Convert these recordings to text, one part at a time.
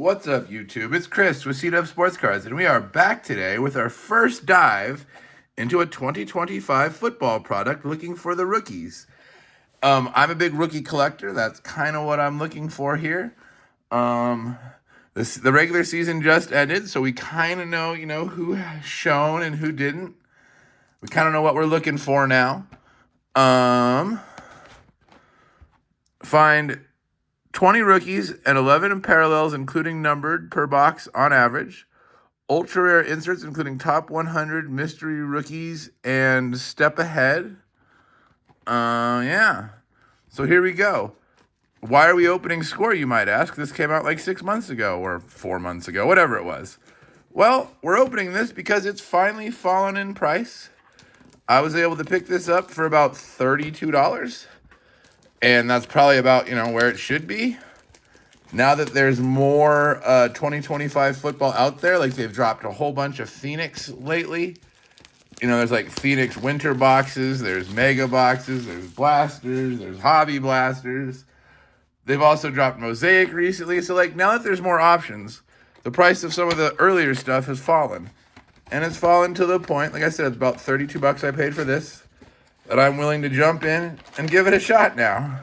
What's up, YouTube? It's Chris with C-Dub Sports Cards, and we are back today with our first dive into a 2025 football product looking for the rookies. I'm a big rookie collector. That's kind of what I'm looking for here. The regular season just ended, so we kind of know, who shone and who didn't. We kind of know what we're looking for now. Find 20 rookies and 11 parallels, including numbered per box on average. Ultra rare inserts, including top 100 mystery rookies and step ahead. Yeah. So here we go. Why are we opening score, you might ask? This came out like 6 months ago or 4 months ago, whatever it was. Well, we're opening this because it's finally fallen in price. I was able to pick this up for about $32. And that's probably about, where it should be. Now that there's more 2025 football out there, like they've dropped a whole bunch of Phoenix lately. There's like Phoenix winter boxes, there's mega boxes, there's blasters, there's hobby blasters. They've also dropped Mosaic recently. So now that there's more options, the price of some of the earlier stuff has fallen. And it's fallen to the point, like I said, it's about $32 I paid for this, that I'm willing to jump in and give it a shot now.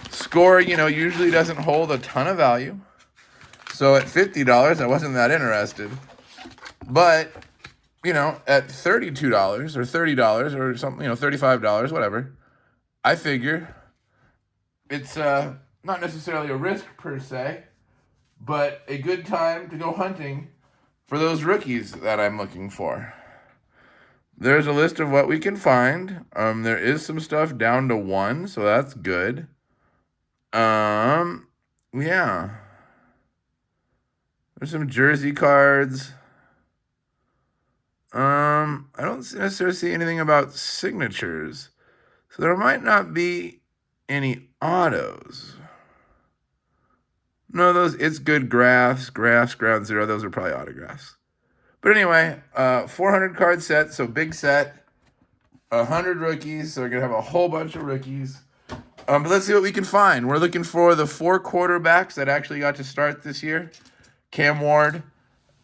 Score, usually doesn't hold a ton of value. So at $50, I wasn't that interested. But, at $32 or $30 or something, $35, whatever, I figure it's not necessarily a risk per se, but a good time to go hunting for those rookies that I'm looking for. There's a list of what we can find. There is some stuff down to 1, so that's good. Yeah. There's some jersey cards. I don't necessarily see anything about signatures. So there might not be any autos. No, it's good graphs, ground zero. Those are probably autographs. But anyway, 400 card set, so big set. 100 rookies, so we're going to have a whole bunch of rookies. But let's see what we can find. We're looking for the 4 quarterbacks that actually got to start this year. Cam Ward,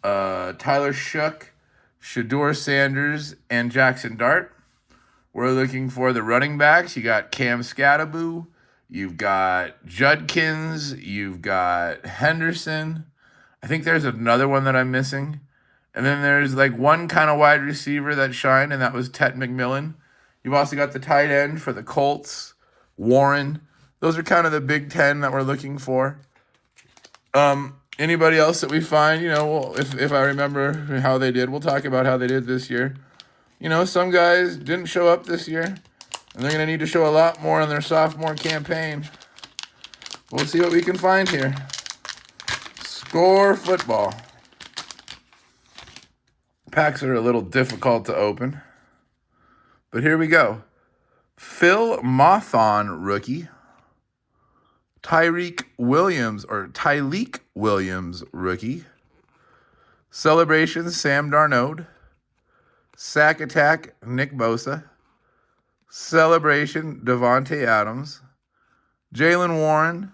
Tyler Shook, Shedeur Sanders, and Jackson Dart. We're looking for the running backs. You got Cam Scattaboo. You've got Judkins. You've got Henderson. I think there's another one that I'm missing. And then there's one kind of wide receiver that shined, and that was Tet McMillan. You've also got the tight end for the Colts, Warren. Those are kind of the Big Ten that we're looking for. Anybody else that we find, if I remember how they did, we'll talk about how they did this year. Some guys didn't show up this year, and they're going to need to show a lot more in their sophomore campaign. We'll see what we can find here. Score football. Packs are a little difficult to open, but here we go. Phil Mawthon rookie. Tyleik Williams rookie. Celebration Sam Darnold. Sack attack Nick Bosa. Celebration Devontae Adams. Jaylen Warren.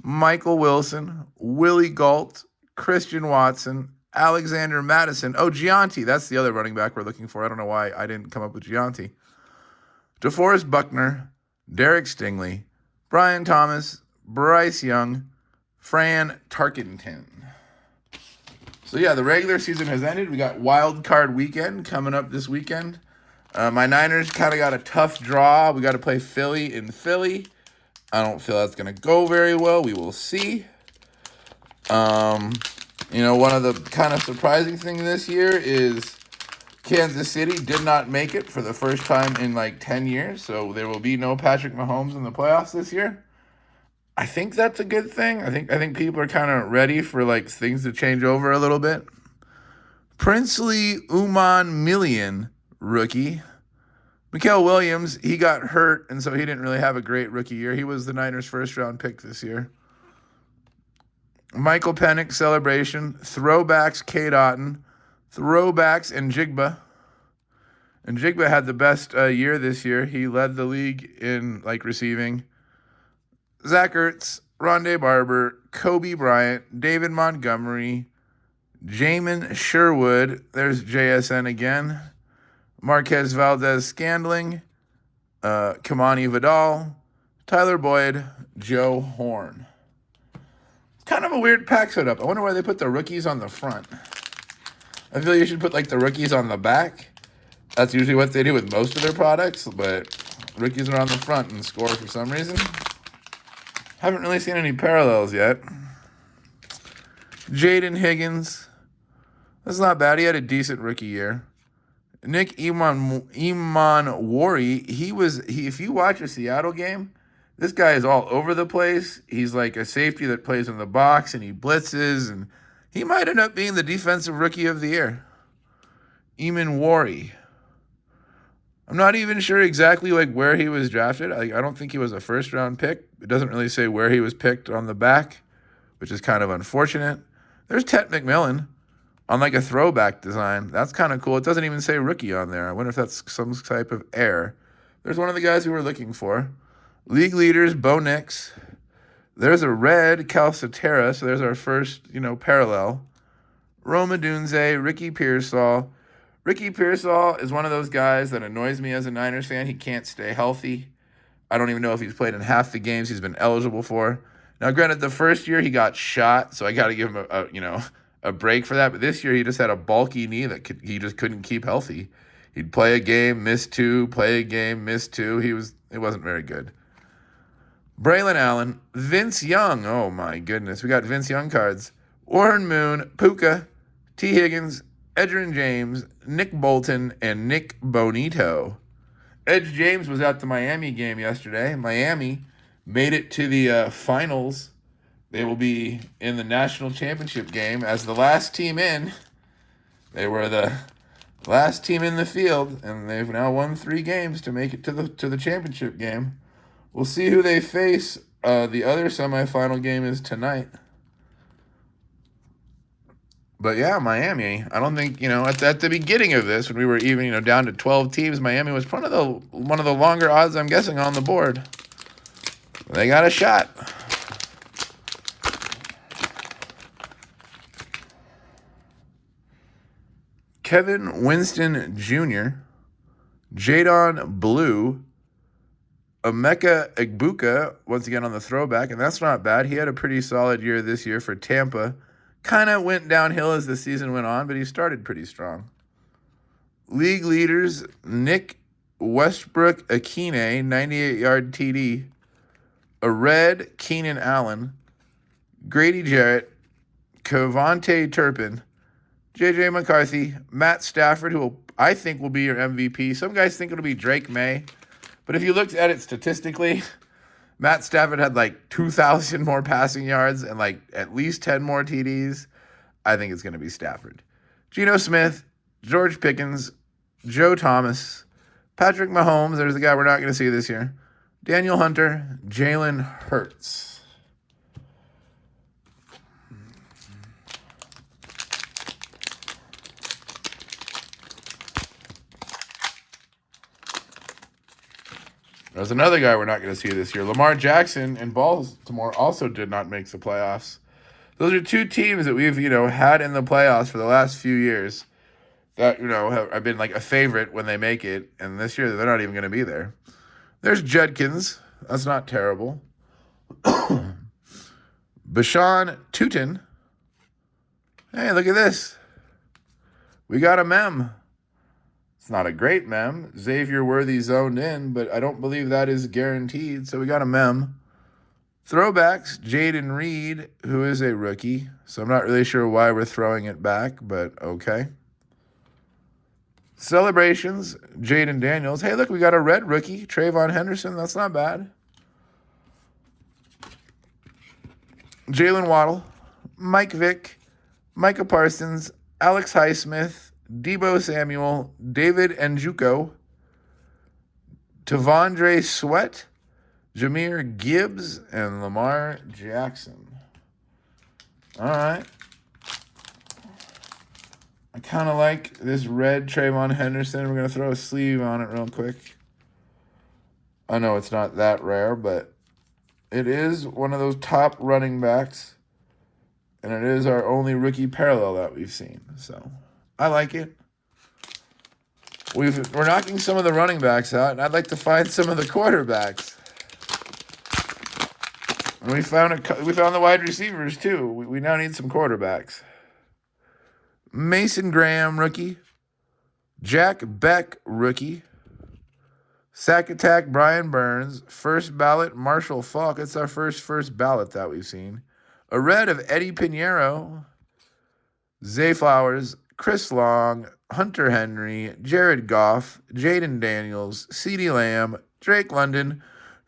Michael Wilson. Willie Gault. Christian Watson. Alexander Madison. Oh, Gianti. That's the other running back we're looking for. I don't know why I didn't come up with Gianti. DeForest Buckner. Derek Stingley. Brian Thomas. Bryce Young. Fran Tarkenton. So, yeah, the regular season has ended. We got Wild Card Weekend coming up this weekend. My Niners kind of got a tough draw. We got to play Philly in Philly. I don't feel that's going to go very well. We will see. One of the kind of surprising things this year is Kansas City did not make it for the first time in 10 years. So there will be no Patrick Mahomes in the playoffs this year. I think that's a good thing. I think people are kind of ready for things to change over a little bit. Princely Uman Million rookie. Mikael Williams, he got hurt, and so he didn't really have a great rookie year. He was the Niners' first-round pick this year. Michael Penix celebration. Throwbacks Cade Otton. Throwbacks and Njigba. And Njigba had the best year this year. He led the league in receiving. Zach Ertz, Rondé Barber, Kobe Bryant, David Montgomery, Jamin Sherwood. There's JSN again. Marquez Valdez-Scantling, Kamani Vidal, Tyler Boyd, Joe Horn. It's kind of a weird pack setup. I wonder why they put the rookies on the front. I feel you should put like the rookies on the back. That's usually what they do with most of their products, but rookies are on the front and score for some reason. Haven't really seen any parallels yet. Jaden Higgins. That's not bad. He had a decent rookie year. Nick Imanwori, if you watch a Seattle game, this guy is all over the place. He's like a safety that plays in the box and he blitzes, and he might end up being the defensive rookie of the year. Imanwori. I'm not even sure exactly like where he was drafted. I don't think he was a first round pick. It doesn't really say where he was picked on the back, which is kind of unfortunate. There's Ted McMillan on like a throwback design. That's kind of cool. It doesn't even say rookie on there. I wonder if that's some type of error. There's one of the guys we were looking for. League leaders, Bo Nix. There's a red Calcaterra, so there's our first, parallel. Roma Dunze, Ricky Pearsall. Ricky Pearsall is one of those guys that annoys me as a Niners fan. He can't stay healthy. I don't even know if he's played in half the games he's been eligible for. Now, granted, the first year he got shot, so I got to give him a break for that. But this year he just had a bulky knee that he just couldn't keep healthy. He'd play a game, miss two, play a game, miss two. It wasn't very good. Braylon Allen, Vince Young. Oh my goodness, we got Vince Young cards. Warren Moon, Puka, T. Higgins, Edgerrin James, Nick Bolton, and Nick Bonito. Edge James was at the Miami game yesterday. Miami made it to the finals. They will be in the national championship game as the last team in. They were the last team in the field, and they've now won 3 games to make it to the championship game. We'll see who they face. The other semifinal game is tonight. But yeah, Miami. I don't think, at the beginning of this, when we were even, down to 12 teams, Miami was one of the longer odds, I'm guessing, on the board. They got a shot. Kevin Winston Jr., Jadon Blue, Emeka Egbuka, once again on the throwback, and that's not bad. He had a pretty solid year this year for Tampa. Kind of went downhill as the season went on, but he started pretty strong. League leaders, Nick Westbrook Akine, 98-yard TD. A red Keenan Allen. Grady Jarrett. Kevontae Turpin. J.J. McCarthy. Matt Stafford, who I think will be your MVP. Some guys think it'll be Drake May. But if you looked at it statistically, Matt Stafford had like 2,000 more passing yards and like at least 10 more TDs. I think it's going to be Stafford. Geno Smith, George Pickens, Joe Thomas, Patrick Mahomes. There's the guy we're not going to see this year. Daniel Hunter, Jalen Hurts. There's another guy we're not going to see this year. Lamar Jackson and Baltimore also did not make the playoffs. Those are 2 teams that we've, had in the playoffs for the last few years that, have been like a favorite when they make it. And this year, they're not even going to be there. There's Judkins. That's not terrible. Bashan Tutin. Hey, look at this. We got a mem. It's not a great mem. Xavier Worthy zoned in, but I don't believe that is guaranteed. So we got a mem. Throwbacks, Jaden Reed, who is a rookie. So I'm not really sure why we're throwing it back, but okay. Celebrations, Jaden Daniels. Hey, look, we got a red rookie, Trayvon Henderson. That's not bad. Jalen Waddle, Mike Vick, Micah Parsons, Alex Highsmith, Debo Samuel, David Njoku, Tavondre Sweat, Jahmyr Gibbs, and Lamar Jackson. All right. I kind of like this red Trayvon Henderson. We're going to throw a sleeve on it real quick. I know it's not that rare, but It is one of those top running backs, and it is our only rookie parallel that we've seen. So I like it. We're knocking some of the running backs out, and I'd like to find some of the quarterbacks. And we found the wide receivers too. We now need some quarterbacks. Mason Graham, rookie. Jack Beck, rookie. Sack Attack, Brian Burns. First ballot, Marshall Faulk. It's our first ballot that we've seen. A red of Eddie Pinheiro. Zay Flowers, Chris Long, Hunter Henry, Jared Goff, Jaden Daniels, CeeDee Lamb, Drake London,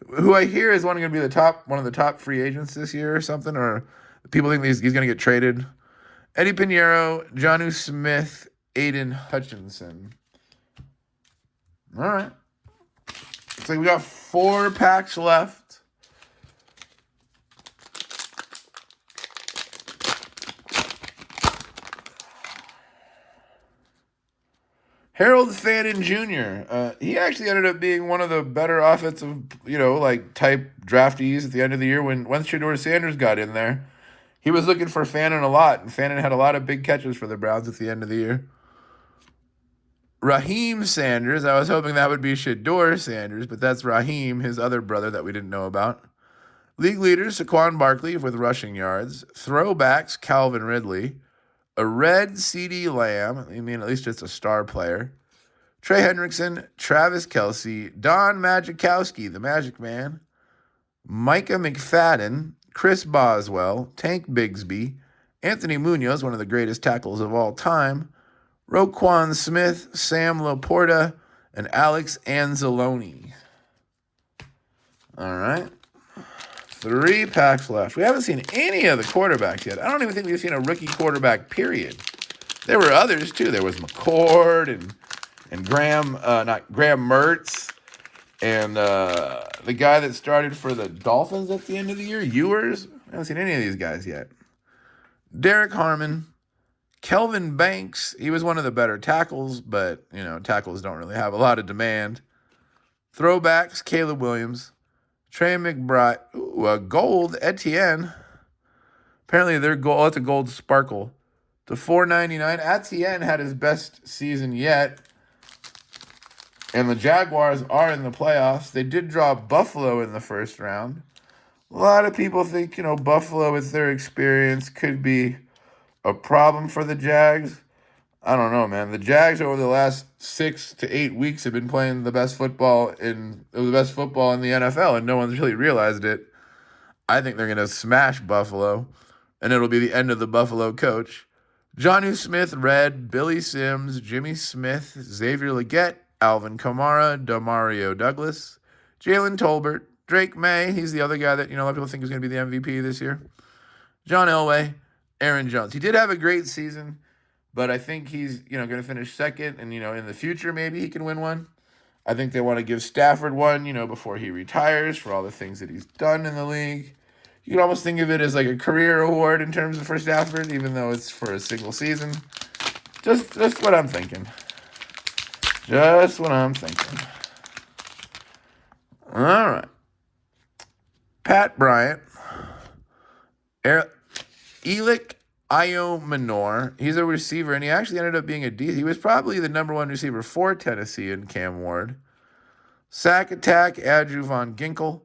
who I hear is going to be one of the top free agents this year or something, or people think he's going to get traded. Eddie Pinheiro, Jonnu Smith, Aiden Hutchinson. All right. Looks like we got 4 packs left. Harold Fannin Jr. He actually ended up being one of the better offensive, type draftees at the end of the year once Shedeur Sanders got in there. He was looking for Fannin a lot, and Fannin had a lot of big catches for the Browns at the end of the year. Raheem Sanders. I was hoping that would be Shedeur Sanders, but that's Raheem, his other brother that we didn't know about. League leaders, Saquon Barkley with rushing yards. Throwbacks, Calvin Ridley. A red CeeDee Lamb. At least it's a star player. Trey Hendrickson, Travis Kelce, Don Majkowski, the Magic Man. Micah McFadden, Chris Boswell, Tank Bigsby, Anthony Munoz, one of the greatest tackles of all time. Roquan Smith, Sam Laporta, and Alex Anzalone. All right. 3 packs left. We haven't seen any of the quarterbacks yet. I don't even think we've seen a rookie quarterback, period. There were others, too. There was McCord and Graham Mertz, and the guy that started for the Dolphins at the end of the year, Ewers. I haven't seen any of these guys yet. Derek Harmon, Kelvin Banks. He was one of the better tackles, but, tackles don't really have a lot of demand. Throwbacks, Caleb Williams. Trey McBride. Ooh, a gold Etienne. Apparently they're gold. That's a gold sparkle. To $4.99. Etienne had his best season yet. And the Jaguars are in the playoffs. They did draw Buffalo in the first round. A lot of people think, Buffalo with their experience could be a problem for the Jags. I don't know, man. The Jags over the last 6 to 8 weeks have been playing the best football in the NFL, and no one's really realized it. I think they're going to smash Buffalo, and it'll be the end of the Buffalo coach. Jonnu Smith, red. Billy Sims, Jimmy Smith, Xavier Legette, Alvin Kamara, Demario Douglas, Jalen Tolbert, Drake May. He's the other guy that a lot of people think is going to be the MVP this year. John Elway, Aaron Jones. He did have a great season. But I think he's, going to finish second, and, in the future, maybe he can win one. I think they want to give Stafford one, before he retires for all the things that he's done in the league. You can almost think of it as like a career award in terms of for Stafford, even though it's for a single season. Just what I'm thinking. Just what I'm thinking. All right. Pat Bryant. Elick Iomenor, he's a receiver, and he actually ended up being he was probably the number 1 receiver for Tennessee in Cam Ward. Sack Attack, Andrew Von Ginkel.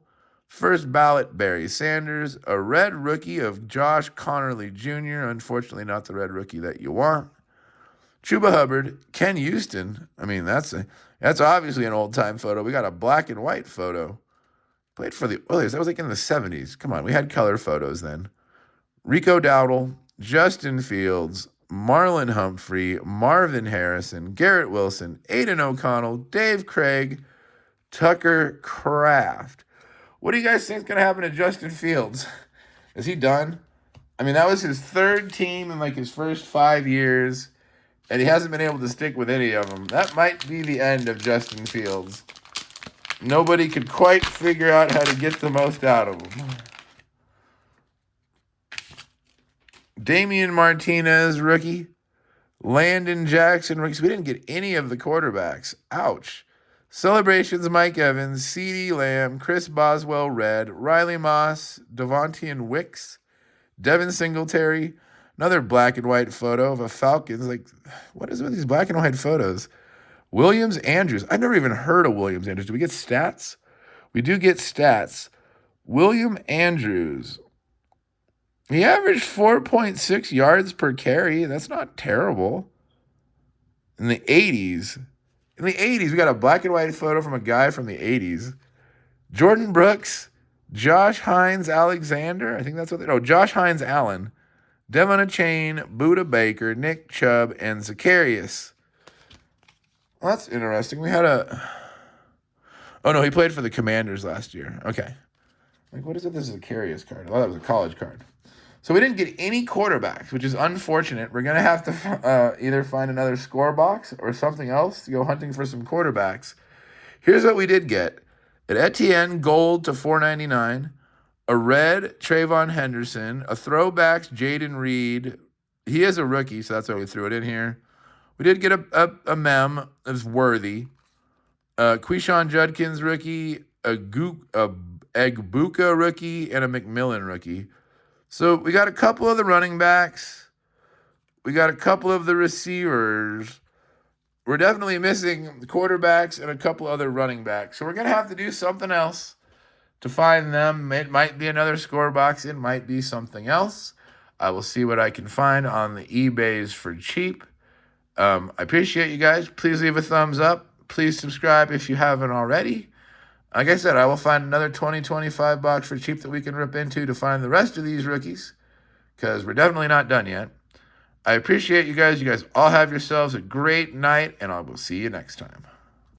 First ballot, Barry Sanders. A red rookie of Josh Connerly Jr., unfortunately not the red rookie that you want. Chuba Hubbard, Ken Houston. That's obviously an old-time photo. We got a black and white photo. Played for the Oilers. That was like in the 70s. Come on, we had color photos then. Rico Dowdle, Justin Fields, Marlon Humphrey, Marvin Harrison, Garrett Wilson, Aiden O'Connell, Dave Craig, Tucker Kraft. What do you guys think is going to happen to Justin Fields? Is he done? That was his 3rd team in his first 5 years, and he hasn't been able to stick with any of them. That might be the end of Justin Fields. Nobody could quite figure out how to get the most out of him. Damian Martinez, rookie. Landon Jackson, rookie. So we didn't get any of the quarterbacks. Ouch. Celebrations, Mike Evans, CeeDee Lamb, Chris Boswell, red, Riley Moss, Devontae Wicks, Devin Singletary, another black and white photo of a Falcons. Like, what is with these black and white photos? Williams Andrews. I never even heard of Williams Andrews. Do we get stats? We do get stats. William Andrews. He averaged 4.6 yards per carry. That's not terrible. In the 80s. In the 80s, we got a black and white photo from a guy from the 80s. Jordan Brooks, Josh Hines Alexander. I think that's what they... No, Josh Hines Allen. Devon Achane, Buda Baker, Nick Chubb, and Zacharias. Well, that's interesting. We had a... Oh, no, he played for the Commanders last year. Okay. Like, what is it? This is a Zacharias card. Oh, that was a college card. So we didn't get any quarterbacks, which is unfortunate. We're going to have to either find another score box or something else to go hunting for some quarterbacks. Here's what we did get. An Etienne gold to $4.99, a red Trayvon Henderson, a throwbacks Jaden Reed. He is a rookie, so that's why we threw it in here. We did get a mem that's worthy. Quishon Judkins rookie, a Egbuka rookie, and a McMillan rookie. So we got a couple of the running backs. We got a couple of the receivers. We're definitely missing the quarterbacks and a couple other running backs. So we're going to have to do something else to find them. It might be another score box. It might be something else. I will see what I can find on the eBays for cheap. I appreciate you guys. Please leave a thumbs up. Please subscribe if you haven't already. Like I said, I will find another 25 bucks for cheap that we can rip into to find the rest of these rookies, because we're definitely not done yet. I appreciate you guys. You guys all have yourselves a great night, and I will see you next time.